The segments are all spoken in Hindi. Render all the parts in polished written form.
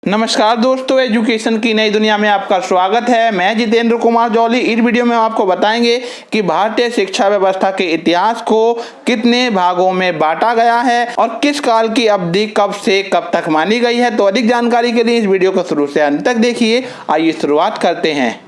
नमस्कार दोस्तों, एजुकेशन की नई दुनिया में आपका स्वागत है। मैं जितेंद्र कुमार जौली। इस वीडियो में आपको बताएंगे कि भारतीय शिक्षा व्यवस्था के इतिहास को कितने भागों में बांटा गया है और किस काल की अवधि कब से कब तक मानी गई है। तो अधिक जानकारी के लिए इस वीडियो को शुरू से अंत तक देखिए। आइए शुरुआत करते हैं।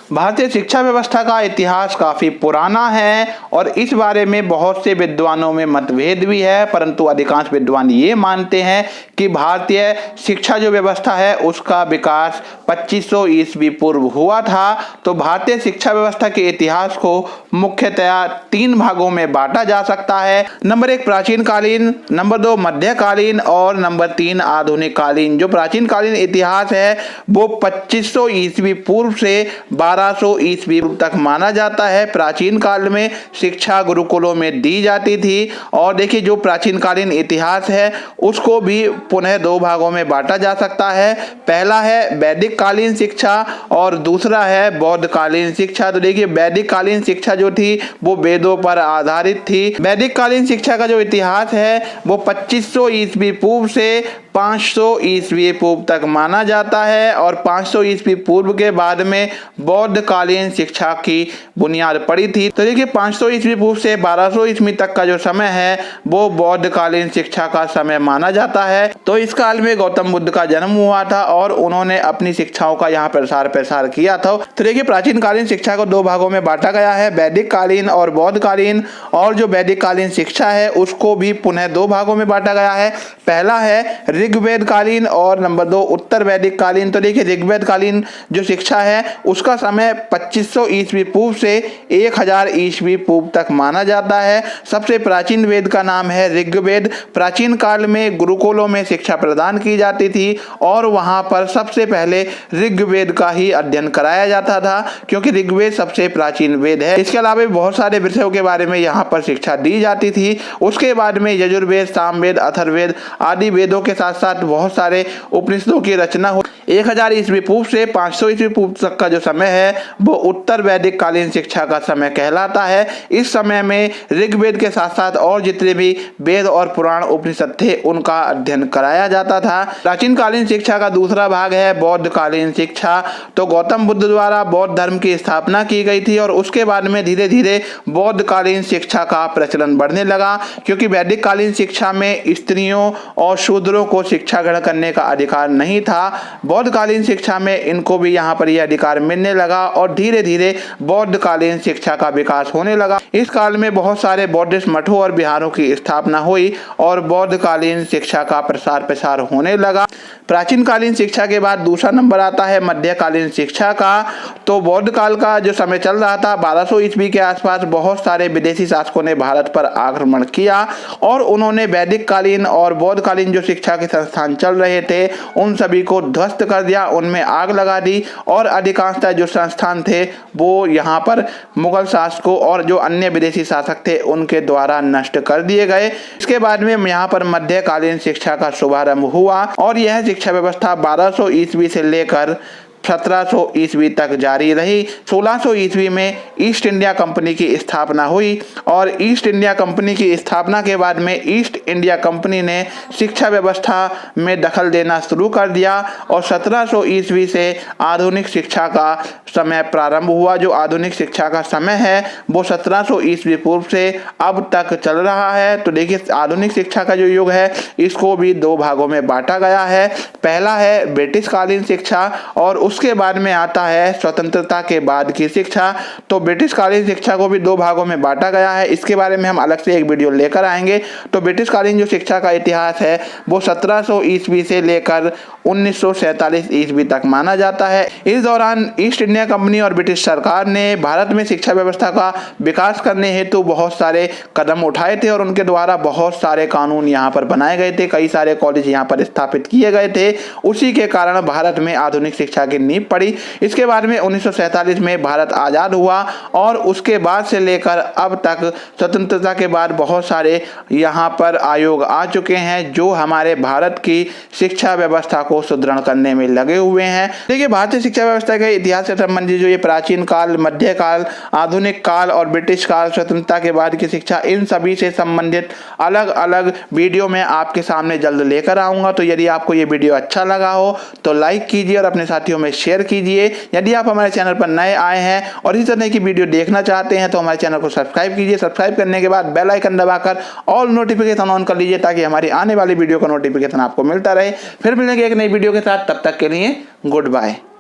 भारतीय शिक्षा व्यवस्था का इतिहास काफ़ी पुराना है और इस बारे में बहुत से विद्वानों में मतभेद भी है, परंतु अधिकांश विद्वान ये मानते हैं कि भारतीय शिक्षा जो व्यवस्था है उसका विकास 2500 ईस्वी पूर्व हुआ था। तो भारतीय शिक्षा व्यवस्था के इतिहास को मुख्यतया 3 भागों में बांटा जा सकता है। नंबर 1 प्राचीन कालीन, नंबर 2 मध्यकालीन और नंबर 3 आधुनिक कालीन। जो प्राचीन कालीन इतिहास है वो 2500 ईस्वी पूर्व से 1200 ईस्वी तक माना जाता है। प्राचीन काल में शिक्षा गुरुकुलों में दी जाती थी। और देखिए, जो प्राचीन कालीन इतिहास है उसको भी पुनः 2 भागों में बांटा जा सकता है। पहला है वैदिक कालीन शिक्षा और दूसरा है बौद्ध कालीन शिक्षा। तो देखिए, वैदिक कालीन शिक्षा जो थी वो वेदों पर आधारित थी। वैदिक कालीन शिक्षा का जो इतिहास है वो 2500 ईस्वी पूर्व से 500 ईस्वी पूर्व तक माना जाता है और 500 ईस्वी पूर्व के बाद में बौद्ध कालीन शिक्षा की बुनियाद पड़ी थी। तो देखिए, 500 ईस्वी पूर्व से 1200 ईस्वी तक का जो समय है वो बौद्ध कालीन शिक्षा का समय माना जाता है। तो इस काल में गौतम बुद्ध का जन्म हुआ था और उन्होंने अपनी शिक्षाओं का यहाँ प्रसार किया था। तो देखिए, प्राचीन कालीन शिक्षा को 2 भागों में बांटा गया है, वैदिक कालीन और बौद्ध कालीन। और जो वैदिक कालीन शिक्षा है उसको भी पुनः 2 भागों में बांटा गया है। पहला है ऋग्वेद कालीन और नंबर 2 उत्तर वैदिक कालीन। तो देखिए, ऋग्वेद कालीन जो शिक्षा है उसका समय 2500 ईस्वी पूर्व से 1000 ईस्वी पूर्व तक माना जाता है। सबसे प्राचीन वेद का नाम है ऋग्वेद। प्राचीन काल में गुरुकुलों में शिक्षा प्रदान की जाती थी और वहां पर सबसे पहले ऋग्वेद का ही अध्ययन कराया जाता था, क्योंकि ऋग्वेद सबसे प्राचीन वेद है। इसके अलावा भी बहुत सारे विषयों के बारे में यहाँ पर शिक्षा दी जाती थी। उसके बाद में यजुर्वेद, सामवेद, अथर्ववेद आदि वेदों के साथ साथ बहुत सारे उपनिषदों की रचना हो। 1000 ईस्वी पूर्व से 500 ईस्वी पूर्व तक का जो समय है वो उत्तर वैदिक कालीन शिक्षा का समय कहलाता है। इस समय में ऋग्वेद के साथ साथ और जितने भी वेद और पुराण उपनिषद थे उनका अध्ययन कराया जाता था। प्राचीन कालीन शिक्षा का दूसरा भाग है बौद्ध कालीन शिक्षा। तो गौतम बुद्ध द्वारा बौद्ध धर्म की स्थापना की गई थी और उसके बाद में धीरे धीरे बौद्ध कालीन शिक्षा का प्रचलन बढ़ने लगा, क्योंकि वैदिक कालीन शिक्षा में स्त्रियों और शूद्रों को शिक्षा ग्रहण करने का अधिकार नहीं था। बौद्ध कालीन शिक्षा में इनको भी यहाँ पर यह अधिकार मिलने लगा और धीरे धीरे बौद्ध कालीन शिक्षा का विकास होने लगा। इस काल में बहुत सारे बौद्धिस्ट मठों और विहारों की स्थापना हुई और बौद्ध कालीन शिक्षा का प्रसार होने लगा। प्राचीन कालीन शिक्षा के बाद दूसरा नंबर आता है मध्यकालीन शिक्षा का। तो बौद्ध काल का जो समय चल रहा था 1200 ईस्वी के आसपास, बहुत सारे विदेशी शासकों ने भारत पर आक्रमण किया और उन्होंने वैदिक कालीन और बौद्ध कालीन जो शिक्षा के संस्थान चल रहे थे उन सभी को ध्वस्त कर दिया, उनमें आग लगा दी और अधिकांशतः जो संस्थान थे वो यहाँ पर मुगल शासकों और जो अन्य विदेशी शासक थे उनके द्वारा नष्ट कर दिए गए। इसके बाद में यहाँ पर मध्यकालीन शिक्षा का शुभारंभ हुआ और यह शिक्षा व्यवस्था 1200 ईस्वी से लेकर 1700 ईस्वी तक जारी रही। 1600 ईस्वी में ईस्ट इंडिया कंपनी की स्थापना हुई और ईस्ट इंडिया कंपनी की स्थापना के बाद में ईस्ट इंडिया कंपनी ने शिक्षा व्यवस्था में दखल देना शुरू कर दिया और 1700 ईस्वी से आधुनिक शिक्षा का समय प्रारंभ हुआ। जो आधुनिक शिक्षा का समय है वो 1700 ईस्वी पूर्व से अब तक चल रहा है। तो देखिए, आधुनिक शिक्षा का जो युग है इसको भी 2 भागों में बांटा गया है। पहला है ब्रिटिश कालीन शिक्षा और उसके बाद में आता है स्वतंत्रता के बाद की शिक्षा। तो ब्रिटिश कालीन शिक्षा को भी 2 भागों में बांटा गया है। इसके बारे में हम अलग से एक वीडियो लेकर आएंगे। तो ब्रिटिश कालीन जो शिक्षा का इतिहास है वो 1700 ईस्वी से लेकर 1947 ईस्वी तक माना जाता है। इस दौरान ईस्ट इंडिया कंपनी और ब्रिटिश सरकार ने भारत में शिक्षा व्यवस्था का विकास करने हेतु बहुत सारे कदम उठाए थे और उनके द्वारा बहुत सारे कानून यहाँ पर बनाए गए थे, कई सारे कॉलेज यहाँ पर स्थापित किए गए थे। उसी के कारण भारत में आधुनिक शिक्षा की नींव पड़ी। इसके बाद में 1947 में भारत आज़ाद हुआ और उसके बाद से लेकर अब तक स्वतंत्रता के बाद बहुत सारे यहाँ पर आयोग आ चुके हैं जो हमारे भारत की शिक्षा व्यवस्था को सुदृढ़ करने में लगे हुए हैं। देखिए, भारतीय शिक्षा व्यवस्था के इतिहास से संबंधित जो ये प्राचीन काल, मध्यकाल, आधुनिक काल और ब्रिटिश काल, स्वतंत्रता के बाद की शिक्षा, इन सभी से संबंधित अलग अलग वीडियो में आपके सामने जल्द लेकर आऊँगा। तो यदि आपको ये वीडियो अच्छा लगा हो तो लाइक कीजिए और अपने साथियों में शेयर कीजिए। यदि आप हमारे चैनल पर नए आए हैं और इस तरह की वीडियो देखना चाहते हैं तो हमारे चैनल को सब्सक्राइब कीजिए। सब्सक्राइब करने के बाद बेल आइकन दबाकर ऑल नोटिफिकेशन ऑन कर लीजिए ताकि हमारी आने वाली वीडियो का नोटिफिकेशन आपको मिलता रहे। फिर मिलेंगे एक नई वीडियो के साथ, तब तक के लिए गुड बाय।